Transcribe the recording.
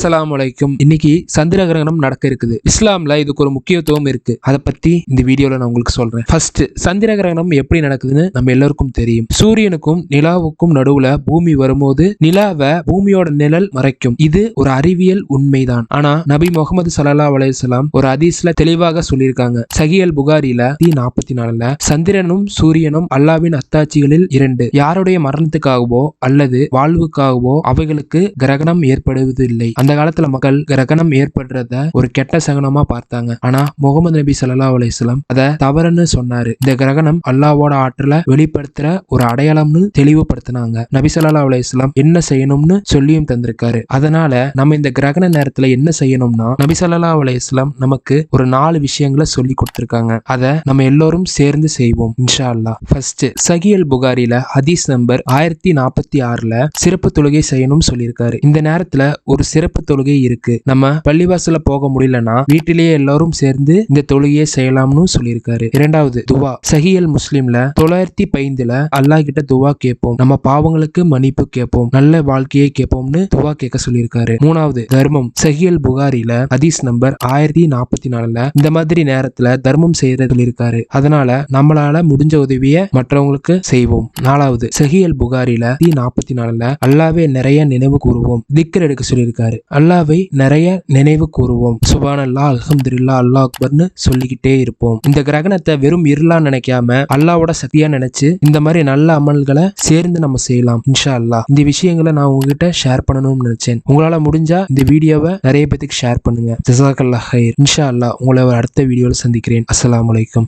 அஸ்ஸலாமு அலைக்கும். இன்னைக்கு சந்திர கிரகணம் நடக்க இருக்குது. இஸ்லாம்ல இதுக்கு ஒரு முக்கியத்துவம் இருக்கு. அதை பத்தி இந்த வீடியோல நான் உங்களுக்கு சொல்றேன். ஃபர்ஸ்ட், சந்திர கிரகணம் எப்படி நடக்குதுன்னு நம்ம எல்லாருக்கும் தெரியும். சூரியனுக்கும் நிலாவுக்கும் நடுவுல பூமி வரும்போது நிலாவை பூமியோட நிழல் மறைக்கும். இது ஒரு அறிவியல் உண்மைதான். ஆனா நபி முகமது ஸல்லல்லாஹு அலைஹி வஸல்லம் ஒரு ஹதீஸ்ல தெளிவாக சொல்லியிருக்காங்க. சஹீஹ் புகாரில 44ல சந்திரனும் சூரியனும் அல்லாஹ்வின் அத்தாட்சிகளில் 2. யாருடைய மரணத்துக்காகவோ அல்லது வாழ்வுக்காகவோ அவைகளுக்கு கிரகணம் ஏற்படுவதில்லை. அந்த காலத்துல மக்கள் கிரகணம் ஏற்படுறத ஒரு கெட்ட சகனமா பார்த்தாங்க. ஆனா முகமது நபி ஸல்லல்லாஹு அலைஹி வஸல்லம் அத தவறுன்னு சொன்னாரு. இந்த கிரகணம் அல்லாஹ்வோட ஆற்றலை வெளிப்படுத்துற ஒரு அடையாளம்னு தெளிவுபடுத்தினாங்க. நபி ஸல்லல்லாஹு அலைஹி வஸல்லம் என்ன செய்யணும்னு சொல்லியும் தந்திருக்காரு. அதனால நம்ம இந்த கிரகண நேரத்துல என்ன செய்யணும்னா, நபி ஸல்லல்லாஹு அலைஹி வஸல்லம் நமக்கு ஒரு 4 விஷயங்களை சொல்லி கொடுத்திருக்காங்க. அத நம்ம எல்லோரும் சேர்ந்து செய்வோம் இன்ஷா அல்லாஹ். ஃபர்ஸ்ட், சஹீஹ் புகாரில ஹதீஸ் நம்பர் 1046ல சிறப்பு தொழுகை செய்யணும்னு சொல்லியிருக்காரு. இந்த நேரத்துல ஒரு சிறப்பு தொழுகை இருக்கு. நம்ம பள்ளிவாசல போக முடியலன்னா வீட்டிலேயே எல்லாரும் சேர்ந்து இந்த தொழுகையை செய்யலாம்னு சொல்லியிருக்காரு. இரண்டாவது, துவா. சஹீஹ் முஸ்லிம்ல 905ல அல்லாஹ் கிட்ட துவா கேட்போம். நம்ம பாவங்களுக்கு மன்னிப்பு கேட்போம், நல்ல வாழ்க்கையை கேட்போம்னு துவா கேட்க சொல்லியிருக்காரு. மூணாவது, தர்மம். சஹீஹ் புகாரில ஹதீஸ் நம்பர் 1044ல இந்த மாதிரி நேரத்துல தர்மம் செய்யறது சொல்லியிருக்காரு. அதனால நம்மளால முடிஞ்ச உதவியை மற்றவங்களுக்கு செய்வோம். நாலாவது, சஹீஹ் புகாரில 44ல அல்லாஹ்வை நிறைய நினைவு கூறுவோம், திக்ர் எடுக்க சொல்லியிருக்காரு. அல்லாஹ்வை நிறைய நினைவு கூறுவோம். சுப்ஹானல்லாஹ், அல்ஹம்துலில்லாஹ், அல்லாஹ் அக்பர்னு சொல்லிக்கிட்டே இருப்போம். இந்த கிரகணத்தை வெறும் இருளா நினைக்காம அல்லாஹ்வோட சக்தியா நினைச்சு இந்த மாதிரி நல்ல அமல்களை சேர்ந்து நம்ம செய்யலாம் இன்ஷா அல்லாஹ். இந்த விஷயங்களை நான் உங்ககிட்ட ஷேர் பண்ணணும்னு நினைச்சேன். உங்களால முடிஞ்சா இந்த வீடியோவை நிறைய பேருக்கு ஷேர் பண்ணுங்க. ஜஸாக்கல்லாஹ் ஹைர். இன்ஷா அல்லாஹ் உங்களை அடுத்த வீடியோவில் சந்திக்கிறேன். அஸ்ஸலாமு அலைக்கும்.